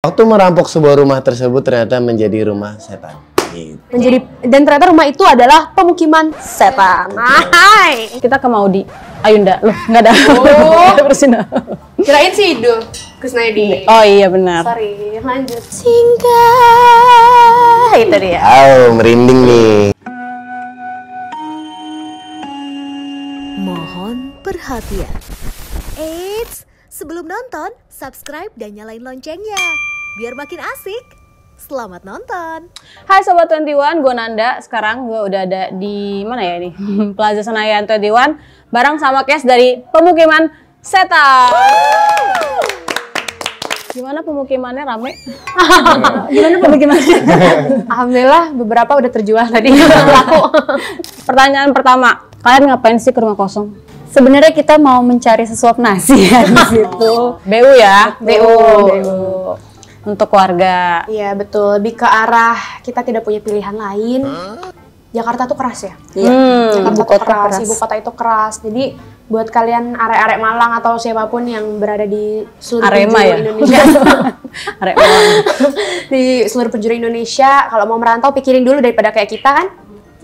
Waktu merampok sebuah rumah tersebut ternyata menjadi rumah setan. Gitu. Dan ternyata rumah itu adalah pemukiman setan. Hai. Kita ke Maudy Ayunda. Loh, nggak ada. Oh. Kirain sih itu Kusnaidi. Oh iya benar. Sorry, lanjut. Singgah. Itu dia. Merinding nih. Mohon perhatian. Eits, sebelum nonton, subscribe dan nyalain loncengnya. Biar makin asik. Selamat nonton. Hai Sobat 21, gue Nanda. Sekarang gue udah ada di mana ya ini? Plaza Senayan 21 bareng sama Kes dari Pemukiman Setan. Gimana pemukimannya, rame? Gimana pemukimannya? Alhamdulillah beberapa udah terjual tadi. Pertanyaan pertama, kalian ngapain sih ke rumah kosong? Sebenarnya kita mau mencari sesuap nasi ya di situ. BU ya? BU. Untuk keluarga. Iya betul, lebih ke arah kita tidak punya pilihan lain. Jakarta tuh keras ya? Iya. Jakarta tuh keras, ibu kota itu keras. Jadi buat kalian arek-arek Malang atau siapapun yang berada di seluruh Arema penjuru ya? Indonesia. Arek Malang. Di seluruh penjuru Indonesia, kalau mau merantau pikirin dulu daripada kayak kita kan.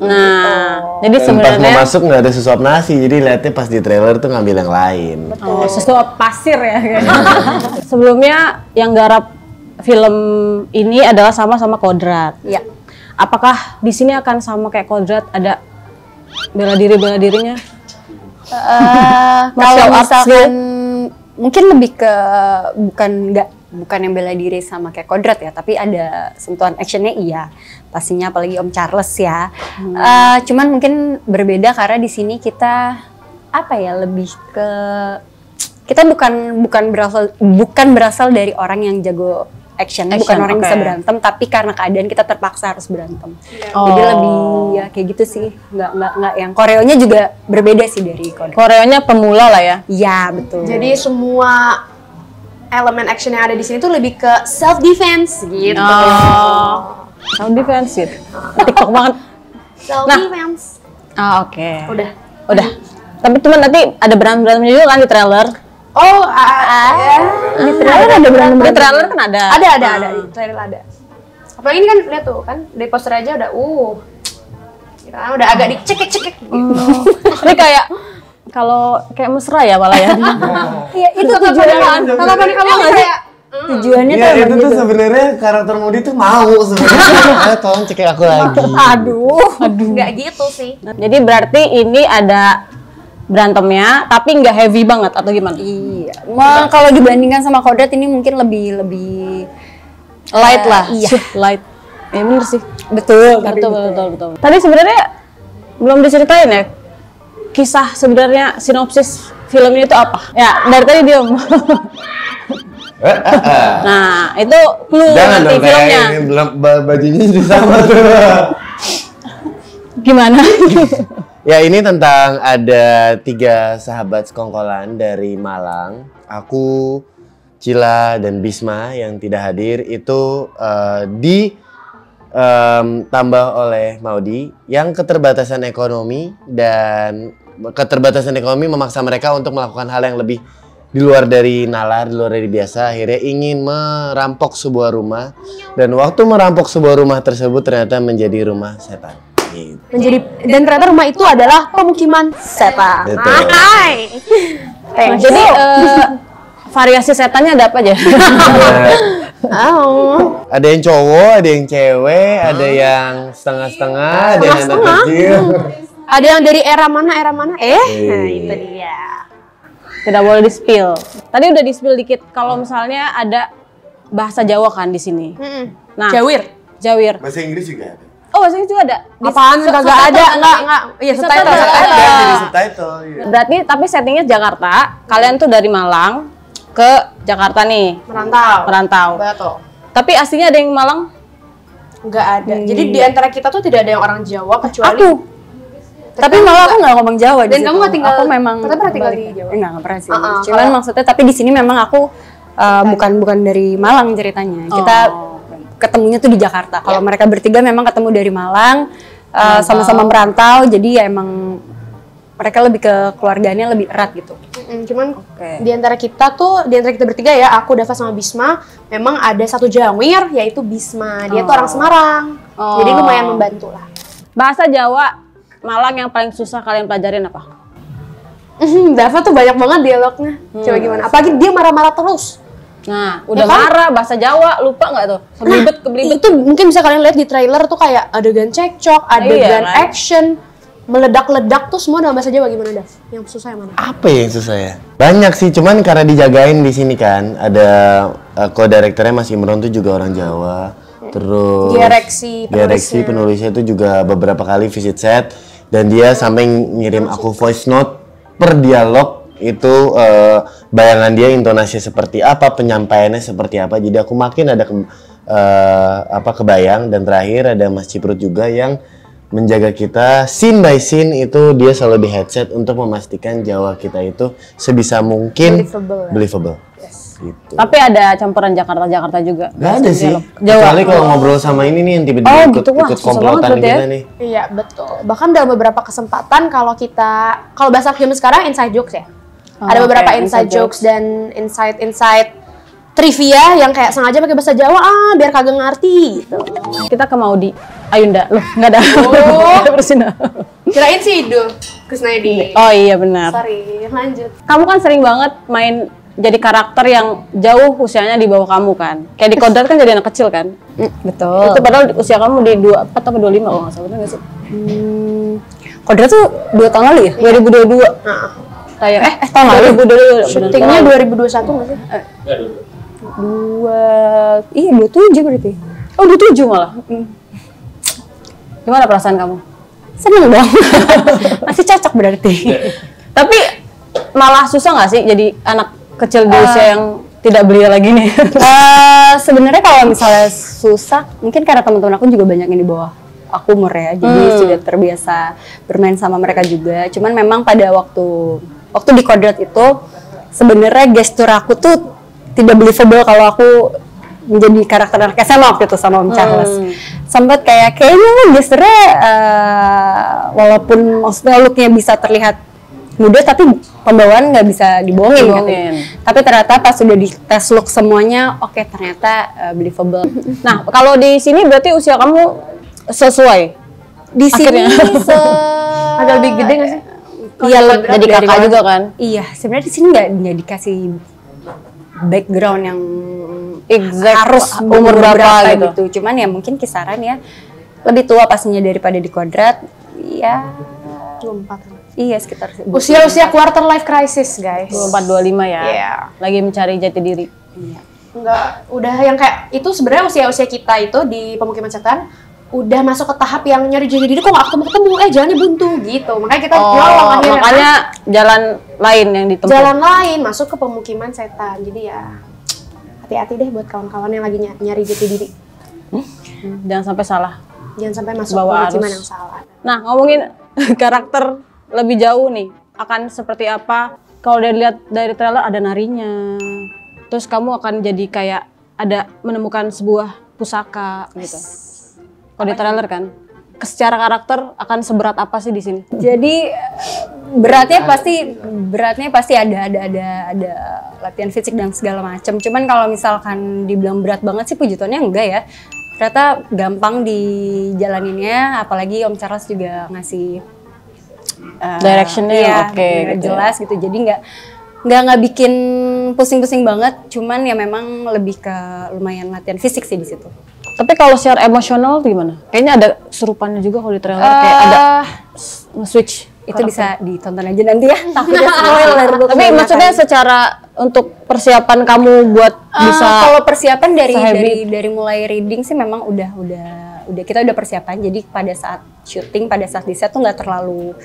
Nah, jadi Pas sebenarnya mau masuk nggak ada sesuap nasi, jadi lihatnya pas di trailer tuh ngambil yang lain. oh, sesuap pasir ya kayaknya. Sebelumnya yang garap film ini adalah sama-sama Kodrat. Iya. Apakah di sini akan sama kayak Kodrat, ada bela dirinya? Kalau Martial arts misalkan mungkin lebih ke bukan yang bela diri sama kayak Kodrat ya, tapi ada sentuhan actionnya iya. Pastinya apalagi Om Charles ya. Cuman mungkin berbeda karena di sini kita apa ya, lebih ke kita bukan berasal dari orang yang jago action, bukan orang yang bisa berantem, tapi karena keadaan kita terpaksa harus berantem. Jadi lebih ya kayak gitu sih, nggak yang koreonya juga berbeda sih dari Kodrat. Koreonya pemula lah ya. Iya betul. Jadi semua elemen action yang ada di sini tuh lebih ke self defense gitu. Sound defensive. TikTok banget. Self Nah. defense. Oke. Udah. Tapi cuma nanti ada berantem-berantemnya juga kan di trailer. Oh, Di trailer ada berantem. Di trailer kan ada. Ada di trailer ada. Apalagi ini kan lihat tuh kan dari poster aja udah kira udah agak dicekek-cekek gitu. Ini kayak kalau kayak mesra ya malah ya. Iya itu tujuannya. Tatapan kamu kayak Tujuannya Iya, tuh itu emang tuh gitu. sebenarnya karakter Modi tuh mau sebenarnya. Tolong cek aku lagi. Aduh. nggak gitu sih. Jadi berarti ini ada berantemnya, tapi nggak heavy banget atau gimana? Iya. Kalau dibandingkan sama Kodrat ini mungkin lebih Light lah. Iya. Light. Ya bener sih. Betul. Betul. Tadi sebenarnya belum diceritain ya kisah sebenarnya sinopsis filmnya itu apa? Ya dari tadi diem. Nah itu clue Jangan nanti dong filmnya. kayak ini belum bajunya jadi sama tuh. Gimana? Ya ini tentang ada 3 sahabat sekongkolan dari Malang. Aku, Cila, dan Bisma yang tidak hadir itu ditambah oleh Maudy yang keterbatasan ekonomi memaksa mereka untuk melakukan hal yang lebih di luar dari nalar, di luar dari biasa. Akhirnya ingin merampok sebuah rumah, dan waktu merampok sebuah rumah tersebut ternyata menjadi rumah setan. Gitu. Dan ternyata rumah itu adalah pemukiman setan. Betul. Hai. Nah, jadi variasi setannya ada apa aja? Ada yang cowok, ada yang cewek, ada yang setengah-setengah, ada yang anak kecil. Ada yang dari era mana? Nah, itu dia. Tidak boleh di-spill. Tadi udah di-spill dikit. Kalau misalnya ada bahasa Jawa kan di sini. Nah, Jawir. Bahasa Inggris juga ada. Oh, bahasa Inggris juga ada. Apaan? Kagak ada. Enggak. Iya, subtitle. Jadi subtitle. Iya. Berarti tapi settingnya Jakarta. Kalian tuh dari Malang ke Jakarta nih. Merantau. Betul. Tapi aslinya ada yang Malang? Enggak ada. Jadi di antara kita tuh tidak ada yang orang Jawa kecuali Aku. Tapi malah aku nggak ngomong Jawa di Dan situ. kamu nggak tinggal. Aku memang Tapi pernah tinggal di Jawa? Enggak pernah sih. Cuman Cuman maksudnya tapi di sini memang aku bukan dari Malang ceritanya. Kita ketemunya tuh di Jakarta. Kalau mereka bertiga memang ketemu dari Malang, sama-sama merantau. Jadi ya emang mereka lebih ke keluarganya lebih erat gitu. Cuman Oke. di antara kita bertiga ya, aku, Dava sama Bisma, memang ada satu jawir yaitu Bisma. Dia tuh orang Semarang. Oh. Jadi lumayan membantu lah. Bahasa Jawa Malang yang paling susah kalian pelajarin apa? Dava tuh banyak banget dialognya. Coba gimana? Apalagi dia marah-marah terus. Nah, udah kan? marah bahasa Jawa, lupa nggak tuh? Keblibet. Itu mungkin bisa kalian lihat di trailer tuh kayak adegan cekcok, adegan kan? action, meledak-ledak tuh semua dalam bahasa Jawa. Gimana, Dav? Yang susah yang mana? Apa ya yang susah ya? Banyak sih, cuman karena dijagain di sini kan. Ada co-directornya Mas Imron tuh juga orang Jawa. Terus Direksi penulisnya itu juga beberapa kali visit set, dan dia sampai ngirim aku voice note per dialog itu, bayangan dia intonasinya seperti apa, penyampaiannya seperti apa. Jadi aku makin ada kebayang. Dan terakhir ada Mas Ciprut juga yang menjaga kita scene by scene, itu dia selalu di headset untuk memastikan Jawa kita itu sebisa mungkin believable. Gitu. Tapi ada campuran Jakarta juga. Gak ada sih. Jawa. Kecuali kalau ngobrol sama ini nih yang tiba-tiba gitu. Wah, ikut susah komplotan banget berarti kita ya. nih. Iya, betul. Bahkan dalam beberapa kesempatan kalau bahasa film sekarang inside jokes ya. Ada beberapa inside jokes dan inside trivia yang kayak sengaja pakai bahasa Jawa biar kagak ngerti gitu. Kita ke Maudi. Ayunda. Loh, nggak ada. Oh. Ada Persina. Kirain sih Idul Kusnaidi. Oh iya benar. Sorry, lanjut. Kamu kan sering banget main jadi karakter yang jauh usianya di bawah kamu kan. Kayak di Kodrat kan jadi anak kecil kan. Betul. Itu padahal usia kamu di 24 atau 25 kalau nggak salah, bener nggak sih? Kodrat tuh 2 tahun lalu ya? 2022. Nah, Tayang. tahun lalu. 2022. syutingnya 2021 nggak sih? 27 berarti. Oh, 27 malah. Gimana perasaan kamu? Seneng dong. Masih cocok berarti. Tapi malah susah nggak sih jadi anak kecil di usia yang tidak belia lagi nih? Sebenarnya kalau misalnya susah, mungkin karena teman-teman aku juga banyak yang di bawah aku umur ya, jadi sudah terbiasa bermain sama mereka juga. Cuman memang pada waktu di Kodrat itu sebenarnya gestur aku tuh tidak believable kalau aku menjadi karakter anak SMA waktu itu sama Om Charles. Sempat kayaknya gesturnya walaupun maksudnya looknya bisa terlihat muda, tapi pembawaan nggak bisa dibohongin. Tapi ternyata pas sudah di tes look semuanya, oke, ternyata believable. Nah, kalau di sini berarti usia kamu sesuai. Di sini Agak lebih gede nggak sih? Iya, Jadi kakak juga kan? Iya, sebenarnya di sini nggak dikasih background yang harus umur berapa gitu. Cuman ya mungkin kisaran ya lebih tua pastinya daripada di Kodrat. Iya. 24. Iya, sekitar Usia quarter life crisis, guys. 24-25 ya. Iya. Lagi mencari jati diri. Enggak, udah yang kayak itu sebenarnya usia kita itu di pemukiman setan udah masuk ke tahap yang nyari jati diri kok nggak ketemu, jalannya buntu gitu. Makanya kita nyolong akhirnya. Makanya jalan lain yang ditempuh. Jalan lain masuk ke pemukiman setan. Jadi ya hati-hati deh buat kawan-kawan yang lagi nyari jati diri. Jangan sampai salah. Jangan sampai masuk Bawa pemukiman arus. yang salah. Nah, ngomongin karakter lebih jauh nih, akan seperti apa? Kalau dilihat dari trailer ada narinya, terus kamu akan jadi kayak ada menemukan sebuah pusaka gitu. Kalau di trailer kan, secara karakter akan seberat apa sih di sini? Jadi beratnya pasti ada latihan fisik dan segala macam. Cuman kalau misalkan dibilang berat banget sih puji Tuhannya enggak ya. Ternyata gampang dijalaninnya, apalagi Om Charles juga ngasih directionnya oke, gitu. Jelas gitu. Jadi nggak bikin pusing-pusing banget. Cuman ya memang lebih ke lumayan latihan fisik sih di situ. Tapi kalau secara emosional tuh gimana? Kayaknya ada serupannya juga kalau di trailer, kayak ada switch. Itu bisa ditonton aja nanti ya. Takutnya spoiler. Tapi maksudnya secara untuk persiapan kamu buat bisa kalau persiapan dari mulai reading sih memang udah kita udah persiapan. Jadi pada saat syuting, pada saat di set tuh nggak terlalu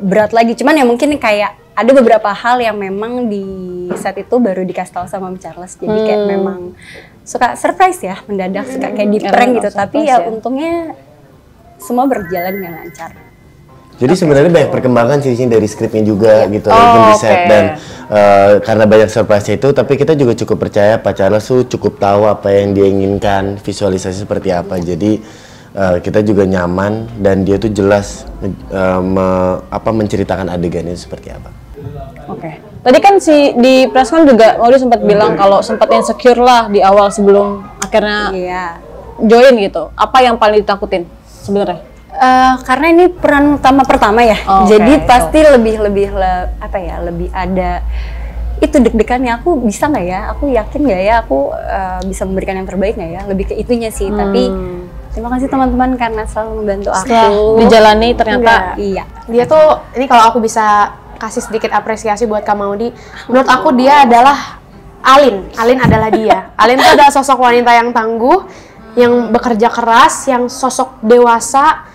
berat lagi. Cuman ya mungkin kayak ada beberapa hal yang memang di set itu baru dikasih tahu sama Om Charles. Jadi kayak memang suka surprise ya, mendadak, suka kayak di prank gitu. Tapi ya untungnya semua berjalan dengan lancar. Jadi sebenarnya banyak perkembangan sih dari skripnya juga gitu, di set dan karena banyak surprise itu, tapi kita juga cukup percaya Pak Charles tuh cukup tahu apa yang dia inginkan, visualisasi seperti apa. Jadi kita juga nyaman dan dia tuh jelas menceritakan adegannya seperti apa. Oke. Tadi kan di press con juga Maudi sempat bilang kalau sempat insecure lah di awal sebelum akhirnya Iya. join gitu. Apa yang paling ditakutin sebenarnya? Karena ini peran utama pertama ya, Oh, jadi oke. pasti lebih ada itu deg-degannya, aku bisa nggak ya, aku yakin nggak ya, aku bisa memberikan yang terbaik nggak ya, lebih ke itunya sih. Tapi terima kasih teman-teman karena selalu membantu Setelah aku. dijalani ternyata Iya. Dia tuh, ini kalau aku bisa kasih sedikit apresiasi buat Kak Maudi, menurut aku dia adalah Alin adalah dia. Alin tuh adalah sosok wanita yang tangguh, yang bekerja keras, yang sosok dewasa.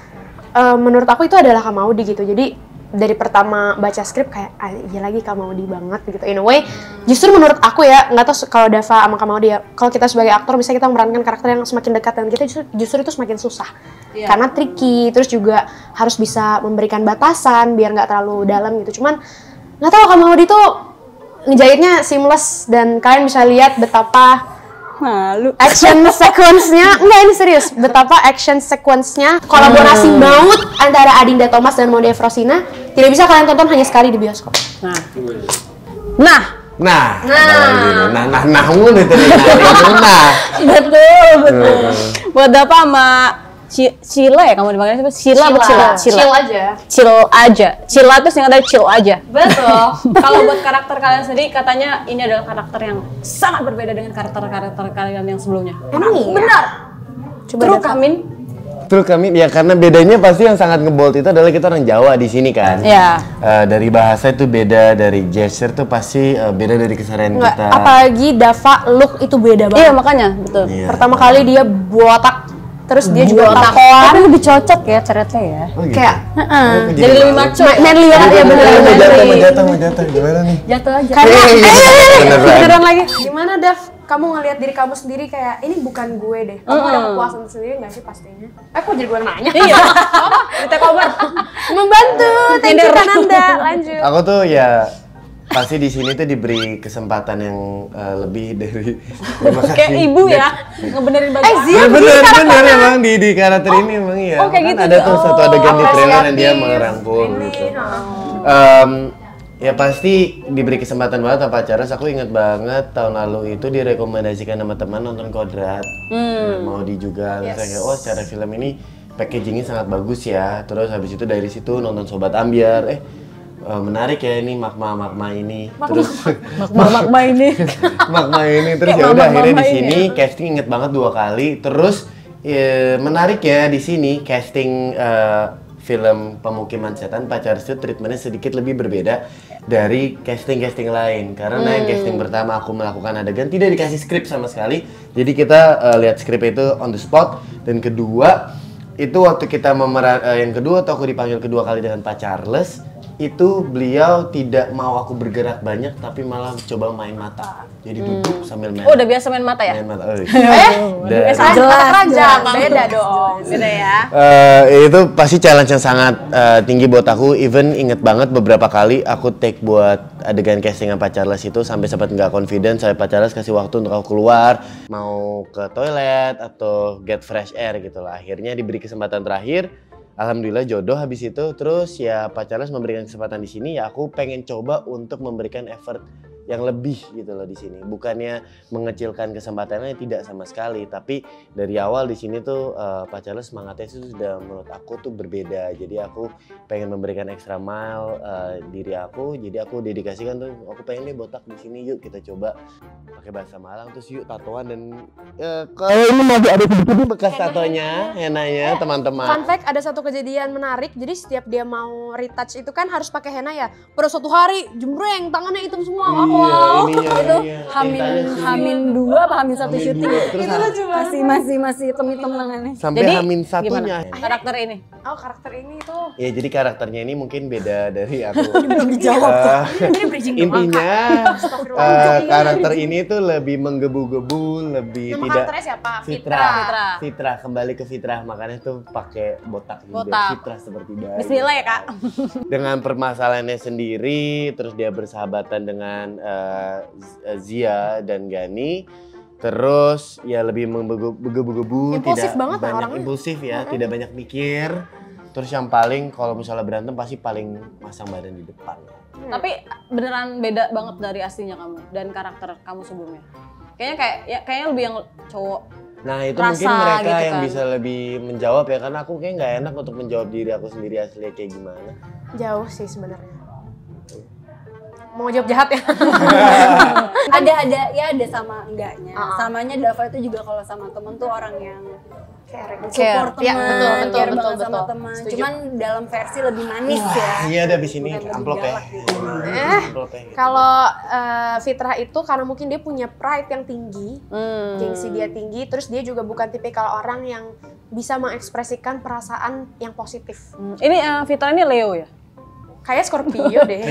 Menurut aku itu adalah Kak Maudi gitu. Jadi dari pertama baca skrip kayak iya lagi Kak Maudi banget gitu. In a way, justru menurut aku ya, nggak tahu kalau Dava sama Kak Maudi ya, kalau kita sebagai aktor bisa kita memerankan karakter yang semakin dekat dengan kita, justru itu semakin susah. Karena tricky, terus juga harus bisa memberikan batasan biar nggak terlalu dalam gitu. Cuman nggak tahu Kak Maudi tuh ngejahitnya seamless, dan kalian bisa lihat betapa Malu. action sequence-nya, enggak ini serius, betapa action sequence-nya kolaborasi maut antara Adinda Thomas dan Maudy Efrosina tidak bisa kalian tonton hanya sekali di bioskop. Nah, mulu itu nih. betul. Buat apa sama Cila ya kamu dipanggilnya siapa? Cila apa Cila? Chill aja. Chill aja. Cila tuh singkatnya chill aja. Betul. Kalau buat karakter kalian sendiri, katanya ini adalah karakter yang sangat berbeda dengan karakter-karakter kalian yang sebelumnya. Emang iya? Benar. Coba True Dava. Kamin. Betul kami ya, karena bedanya pasti yang sangat ngebold itu adalah kita orang Jawa di sini kan. Iya. Dari bahasa itu beda, dari gesture tuh pasti beda dari keseharian Enggak, kita. apalagi Dava look itu beda Iya banget. makanya, betul. Iya. Pertama kali dia botak, terus dia juga Botak. takoan. Tapi lebih cocok ya ternyata ya. Oh, gitu. Kayak Jadi lebih maco. manly banget ya, bener. Mau jatuh, gimana nih? Jatuh aja. Karena Beneran. beneran lagi. Gimana Dav? Kamu ngelihat diri kamu sendiri kayak ini bukan gue deh. Kamu ada kepuasan sendiri nggak sih pastinya? Kok jadi gue nanya? Iya. Kita cover. Membantu. Thank you Kananda. Lanjut. Aku tuh ya pasti di sini tuh diberi kesempatan yang lebih dari terima kasih. Kayak ibu ya, ngebenerin baju. Zia Bener emang di karakter ini emang iya. oh, kayak Kan gitu ada juga. tuh satu adegan di trailer yang dia Apresiatif. merangkul Ini, gitu. heeh. Ya pasti diberi kesempatan banget sama Charles. Aku inget banget tahun lalu itu direkomendasikan sama teman nonton Kodrat. Maudi juga. Terus kayak oh secara film ini packagingnya sangat bagus ya. Terus habis itu dari situ nonton Sobat Ambyar. Menarik ya ini magma ini. Terus Magma ini. magma ini terus Kayak ya udah akhirnya magma di ini sini casting inget banget 2 kali. Terus menarik ya di sini casting film Pemukiman Setan Pacar itu treatmentnya sedikit lebih berbeda dari casting lain, karena yang casting pertama aku melakukan adegan tidak dikasih skrip sama sekali, jadi kita lihat skrip itu on the spot. Dan kedua itu waktu kita yang kedua atau aku dipanggil kedua kali dengan Pak Charles, itu beliau tidak mau aku bergerak banyak tapi malah coba main mata, jadi duduk sambil main. Oh udah biasa main mata ya? Main mata. Jelas. Kerajaan beda dong. Beda ya. Itu pasti challenge yang sangat tinggi buat aku. Even inget banget beberapa kali aku take buat adegan castingan Pak Charles itu sampai sempat nggak confident. Saya Pak Charles kasih waktu untuk aku keluar, mau ke toilet atau get fresh air gitu lah. Akhirnya diberi kesempatan terakhir. Alhamdulillah jodoh habis itu. Terus ya Pak Charles memberikan kesempatan di sini, ya aku pengen coba untuk memberikan effort yang lebih gitu loh di sini. Bukannya mengecilkan kesempatannya, tidak sama sekali, tapi dari awal di sini tuh Pak Charles semangatnya itu sudah menurut aku tuh berbeda. Jadi aku pengen memberikan extra mile diri aku. Jadi aku dedikasikan tuh, aku pengen nih botak di sini, yuk kita coba pakai bahasa Malang, terus yuk tatoan. Dan kalau ini masih ada sedikit bekas tatonya, enaknya teman-teman. Fun fact, ada satu kejadian menarik. Jadi setiap dia mau retouch itu kan harus pakai henna ya. Pada suatu hari jembreng tangannya hitam semua. Wow. Hamin 2 apa Hamin 1 syuting? Terus Masih hitam-hitam tangannya. sampai Jadi, hamin satunya. Karakter ini. Oh karakter ini tuh. Ya jadi karakternya ini mungkin beda dari aku. Belum dijawab. Intinya karakter ini tuh lebih menggebu-gebu, lebih Nama tidak karakternya siapa? Fitrah, kembali ke fitrah, makanya tuh pakai botak juga. Botak. Fitrah seperti bayi. Bismillah ya kak. Dengan permasalahannya sendiri, terus dia bersahabatan dengan Zia dan Gani. Terus ya lebih menggebu-gebu, Impulsif tidak banget lah banyak orangnya. impulsif ya, tidak banyak mikir. Terus yang paling kalau misalnya berantem pasti paling masang badan di depan. Tapi beneran beda banget dari aslinya kamu dan karakter kamu sebelumnya. Kayaknya lebih yang cowok. Nah itu Rasa mungkin mereka gitu yang kan. bisa lebih menjawab ya, karena aku kayak nggak enak untuk menjawab diri aku sendiri aslinya kayak gimana. Jauh sih sebenarnya. Mau jawab jahat ya? ada sama enggaknya. Samanya Dava itu juga kalau sama temen tuh orang yang Care. support teman, Ya, betul, care banget sama betul. teman. Setuju. Cuman dalam versi lebih manis ya. Iya ada di sini Bukan lebih amplop ya. galak gitu. Amplop ya. Kalau Fitrah itu karena mungkin dia punya pride yang tinggi, gengsi dia tinggi, terus dia juga bukan tipikal orang yang bisa mengekspresikan perasaan yang positif. Ini Fitra ini Leo ya? Kayak Scorpio deh.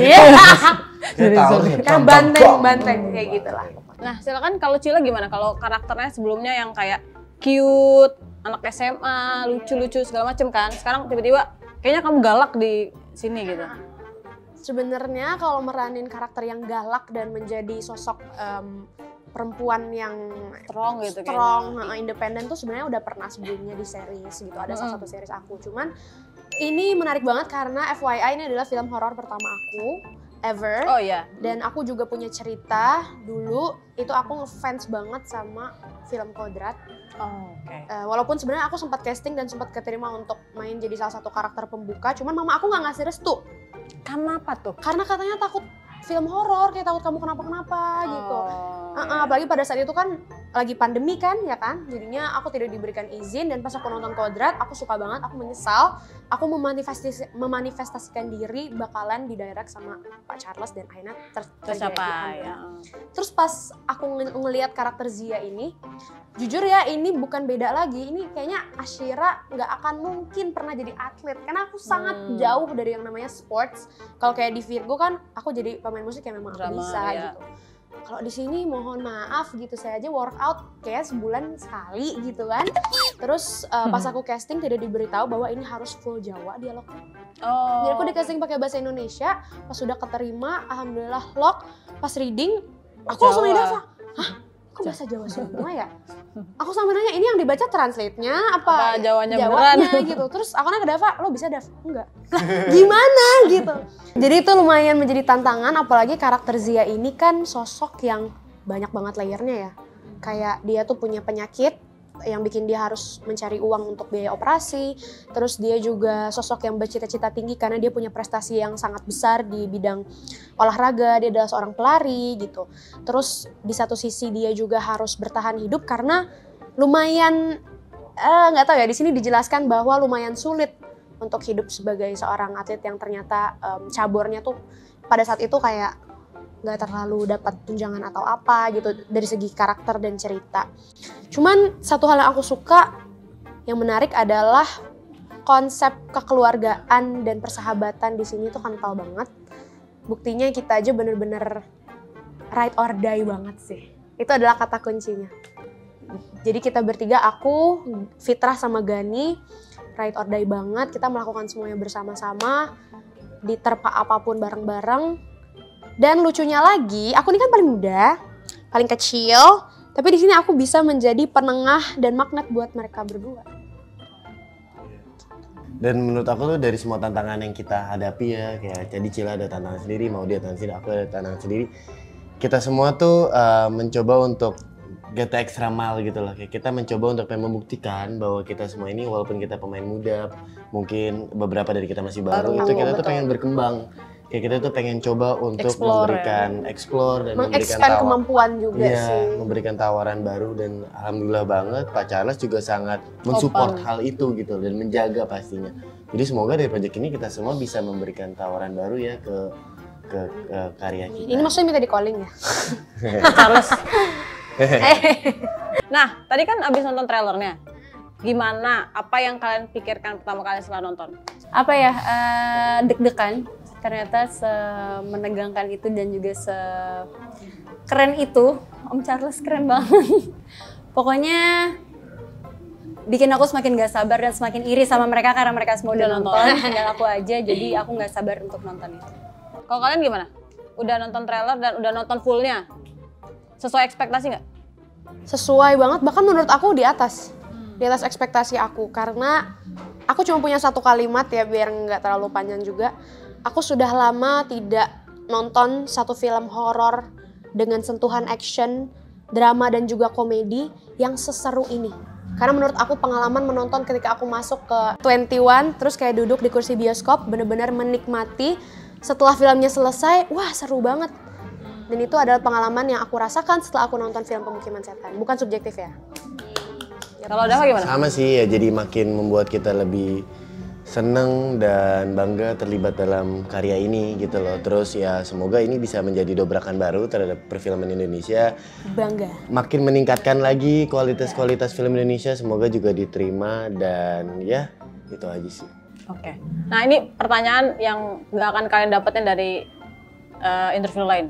Saya tahu nih, Kan banteng kayak gitu lah. Nah silakan kalau Cila gimana? Kalau karakternya sebelumnya yang kayak cute, anak SMA, lucu-lucu segala macem kan. Sekarang tiba-tiba kayaknya kamu galak di sini gitu. Sebenarnya kalau meranin karakter yang galak dan menjadi sosok perempuan yang Strong gitu strong, independen tuh sebenarnya udah pernah sebelumnya di series gitu. Ada salah satu series aku. Cuman ini menarik banget karena FYI ini adalah film horor pertama aku ever. Oh iya. Dan aku juga punya cerita dulu itu aku ngefans banget sama film Kodrat. Oh, oke. Walaupun sebenarnya aku sempat casting dan sempat keterima untuk main jadi salah satu karakter pembuka, cuman mama aku nggak ngasih restu. Kenapa tuh? Karena katanya takut film horor, kayak takut kamu kenapa-kenapa gitu. Apalagi pada saat itu kan lagi pandemi kan, ya kan? Jadinya aku tidak diberikan izin dan pas aku nonton Kodrat, aku suka banget, aku menyesal. Aku memanifestasikan diri bakalan didirect sama Pak Charles dan Aina Terus apa ya? Terus pas aku ngelihat karakter Zia ini, jujur ya ini bukan beda lagi. Ini kayaknya Ashira nggak akan mungkin pernah jadi atlet. Karena aku sangat jauh dari yang namanya sports. Kalau kayak di Virgo kan aku jadi pemain musik yang memang aku Drama, bisa ya. gitu. Kalau di sini mohon maaf gitu, saya aja workout kayak sebulan sekali gitu kan. Terus pas aku casting tidak diberitahu bahwa ini harus full Jawa dialognya. Oh. Jadi aku di casting pakai bahasa Indonesia, pas sudah keterima, alhamdulillah lock, pas reading, aku langsung Jawa. Dava, hah? Kok bahasa Jawa semua ya? Aku sampai nanya, ini yang dibaca translate-nya apa Jawanya Jawanya beneran? gitu. Terus aku nanya ke Dava, lo bisa Dav? Enggak. Lah gimana gitu? Jadi itu lumayan menjadi tantangan, apalagi karakter Zia ini kan sosok yang banyak banget layernya ya. Kayak dia tuh punya penyakit yang bikin dia harus mencari uang untuk biaya operasi. Terus dia juga sosok yang bercita-cita tinggi karena dia punya prestasi yang sangat besar di bidang olahraga. Dia adalah seorang pelari gitu. Terus di satu sisi dia juga harus bertahan hidup karena lumayan nggak tahu ya, di sini dijelaskan bahwa lumayan sulit untuk hidup sebagai seorang atlet yang ternyata cabornya tuh pada saat itu kayak nggak terlalu dapat tunjangan atau apa gitu dari segi karakter dan cerita. Cuman satu hal yang aku suka yang menarik adalah konsep kekeluargaan dan persahabatan di sini tuh kental banget. Buktinya kita aja bener-bener ride or die banget sih. Itu adalah kata kuncinya. Jadi kita bertiga, aku, Fitrah sama Gani, ride or die banget. Kita melakukan semuanya bersama-sama, diterpa apapun bareng-bareng. Dan lucunya lagi, aku ini kan paling muda, paling kecil, tapi di sini aku bisa menjadi penengah dan magnet buat mereka berdua. Dan menurut aku tuh dari semua tantangan yang kita hadapi ya, kayak jadi Cila ada tantangan sendiri, mau dia tantangan sendiri, aku ada tantangan sendiri. Kita semua tuh mencoba untuk get the extra mile gitu loh. Kayak kita mencoba untuk membuktikan bahwa kita semua ini walaupun kita pemain muda, mungkin beberapa dari kita masih baru, itu kita tuh pengen berkembang. Kayak kita tuh pengen coba untuk memberikan explore dan memberikan kemampuan juga sih. Memberikan tawaran baru dan alhamdulillah banget Pak Charles juga sangat mensupport hal itu gitu dan menjaga pastinya. Jadi semoga dari proyek ini kita semua bisa memberikan tawaran baru ya ke karya kita. Ini maksudnya minta di calling ya? Charles. Nah, tadi kan abis nonton trailernya. Gimana? Apa yang kalian pikirkan pertama kali setelah nonton? Apa ya, deg-degan. Ternyata semenegangkan itu dan juga sekeren itu. Om Charles keren banget. Pokoknya bikin aku semakin gak sabar dan semakin iri sama mereka karena mereka semua udah nonton. Tinggal aku aja, jadi aku gak sabar untuk nonton itu. Kalau kalian gimana? Udah nonton trailer dan udah nonton fullnya? Sesuai ekspektasi nggak? Sesuai banget, bahkan menurut aku di atas ekspektasi aku. Karena aku aku cuma punya satu kalimat ya biar nggak terlalu panjang juga. Aku sudah lama tidak nonton satu film horor dengan sentuhan action, drama dan juga komedi yang seseru ini. Karena menurut aku pengalaman menonton ketika aku masuk ke 21 terus kayak duduk di kursi bioskop bener-bener menikmati setelah filmnya selesai, wah seru banget. Dan itu adalah pengalaman yang aku rasakan setelah aku nonton film Pemukiman Setan. Bukan subjektif ya. Kalau Dava gimana? Sama sih ya, jadi makin membuat kita lebih seneng dan bangga terlibat dalam karya ini gitu loh. Terus ya semoga ini bisa menjadi dobrakan baru terhadap perfilman Indonesia. Bangga. Makin meningkatkan lagi kualitas-kualitas film Indonesia, semoga juga diterima dan ya itu aja sih. Oke. Nah ini pertanyaan yang nggak akan kalian dapetin dari interview lain.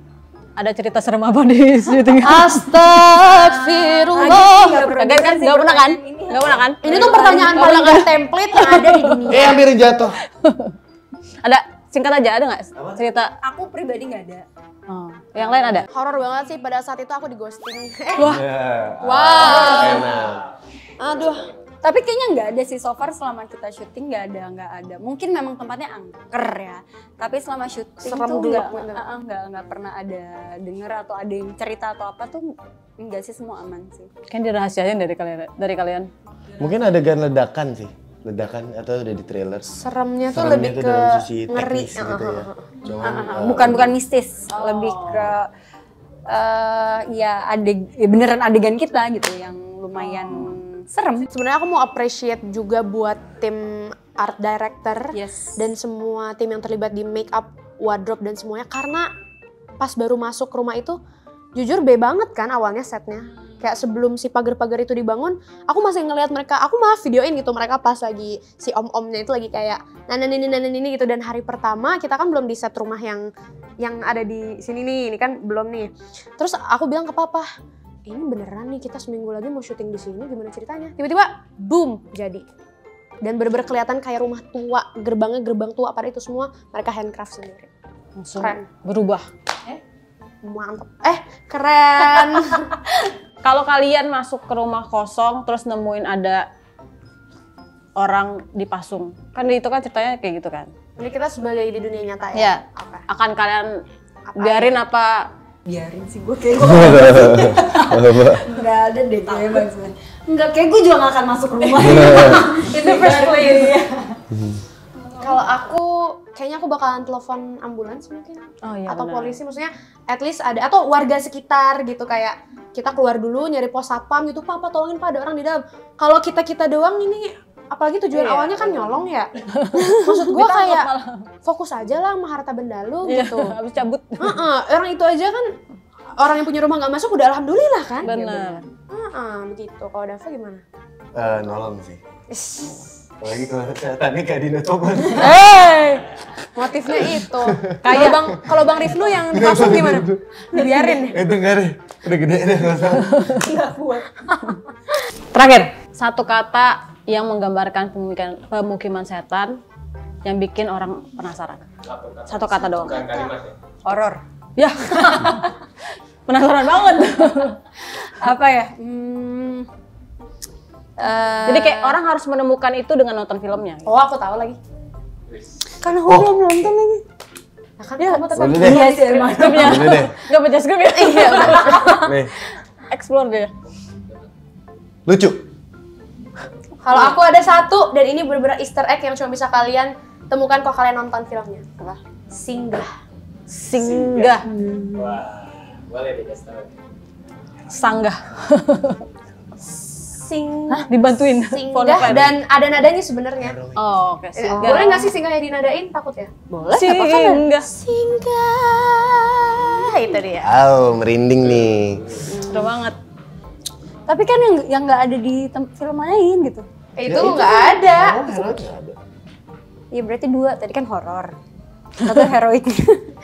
Ada cerita serem apa di syuting? Astagfirullah. Gak pernah kan? Gak pernah kan? Ini tuh pertanyaan paling gak template yang ada di dunia. Hampir jatuh. Ada singkat aja, ada nggak cerita? Aku pribadi nggak ada. Oh, yang lain ada? Horor banget sih pada saat itu aku di ghosting. Wah, Wow. Enak. Aduh. Tapi kayaknya nggak ada sih so far selama kita syuting nggak ada. Mungkin memang tempatnya angker ya. Tapi selama syuting Serem tuh dulu. nggak pernah ada denger atau ada yang cerita atau apa tuh enggak sih, semua aman sih. kan dirahasiain dari kalian. Mungkin adegan ledakan sih. Ledakan atau udah di trailer. Seremnya tuh Seremnya lebih tuh ke dalam sisi ngeri. teknis gitu ya. Bukan mistis, lebih ke ya beneran adegan kita gitu yang lumayan serem. Sebenarnya aku mau appreciate juga buat tim art director Yes. dan semua tim yang terlibat di make up, wardrobe dan semuanya, karena pas baru masuk rumah itu jujur B banget kan awalnya setnya. Kayak sebelum si pagar-pagar itu dibangun, aku masih ngelihat mereka, aku malah videoin gitu mereka pas lagi si om-omnya itu lagi kayak nanan ini gitu. Dan hari pertama kita kan belum di set rumah yang ada di sini nih, ini kan belum nih. Terus aku bilang ke papa, ini beneran nih kita seminggu lagi mau syuting di sini, gimana ceritanya? Tiba-tiba boom jadi. Dan bener-bener kelihatan kayak rumah tua, gerbangnya gerbang tua, pada itu semua mereka handcraft sendiri. Langsung Keren. berubah. Mantep. Keren. Kalau kalian masuk ke rumah kosong terus nemuin ada orang dipasung, kan itu kan ceritanya kayak gitu kan? Ini kita sebagai di dunia nyata ya? Iya. Oke. Akan kalian biarin apa? Biarin sih gue kayak nggak ada deh kayak maksudnya. Nggak, kayak gue juga nggak akan masuk rumah. In the first place. Kalau aku, kayaknya aku bakalan telepon ambulans mungkin. Oh iya, atau benar. polisi, maksudnya at least ada, atau warga sekitar gitu, kayak kita keluar dulu nyari pos satpam gitu, Pak tolongin Pak, ada orang di dalam. Kalau kita doang ini, apalagi tujuan Iya. awalnya kan nyolong ya. Maksud gue kayak fokus aja lah sama harta benda lu Iya, gitu. habis cabut. Orang itu aja kan, orang yang punya rumah nggak masuk udah alhamdulillah kan. Bener. Begitu. Kalau Dava gimana? Nolong sih. Apalagi kalau setannya kayak di Notoban. Motifnya itu. Kayak kalau Bang Rifnu yang dipasung gimana? Dibiarin. Itu enggak deh, udah gede deh nggak usah. Terakhir, satu kata yang menggambarkan pemukiman setan yang bikin orang penasaran. Satu kata doang. Horor. Ya. Penasaran banget. Apa ya? Jadi kayak orang harus menemukan itu dengan nonton filmnya. Oh, aku tahu lagi. Karena gue belum nonton lagi. Ya kan kamu tetap Udah deh. Iya sih emang. Skripnya. Udah deh. Gak baca skrip ya? Iya, Nih, Explore dia. lucu. Kalau aku ada satu, dan ini bener-bener Easter egg yang cuma bisa kalian temukan kalau kalian nonton filmnya. Apa? Singgah. Singgah. Boleh dikasih tahu. Sanggah. Singgah. Dibantuin. Singgah dan ada nadanya sebenarnya. Oh, oke. Singgah. Boleh nggak sih singgahnya dinadain? Takut ya? Boleh. Singgah. Singgah. Itu dia. Merinding nih. Seru banget. Tapi kan yang nggak ada di film lain gitu. Itu nggak ada. Iya berarti dua. Tadi kan horor. Satu heroin.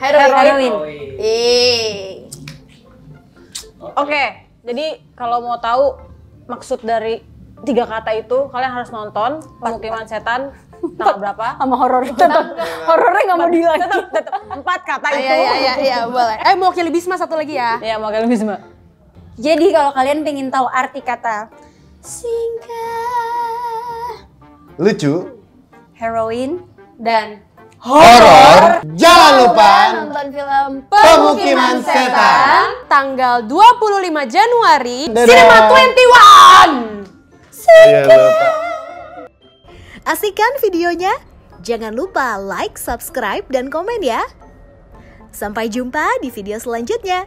Heroin. Oke, jadi kalau mau tahu maksud dari 3 kata itu, kalian harus nonton Pemukiman Setan tanggal berapa? Sama horor. Horornya nggak mau bilang. Tetap 4 kata itu. Iya, boleh. Mau Kili Bisma satu lagi ya. Iya, mau kalian bisa. Jadi kalau kalian pengen tahu arti kata singgah, Lucu, heroin, dan Horor, jangan lupa nonton film Pemukiman Setan tanggal 25 Januari Dadah. Cinema 21. Iya, lupa. Asik kan videonya? Jangan lupa like, subscribe, dan komen ya. Sampai jumpa di video selanjutnya.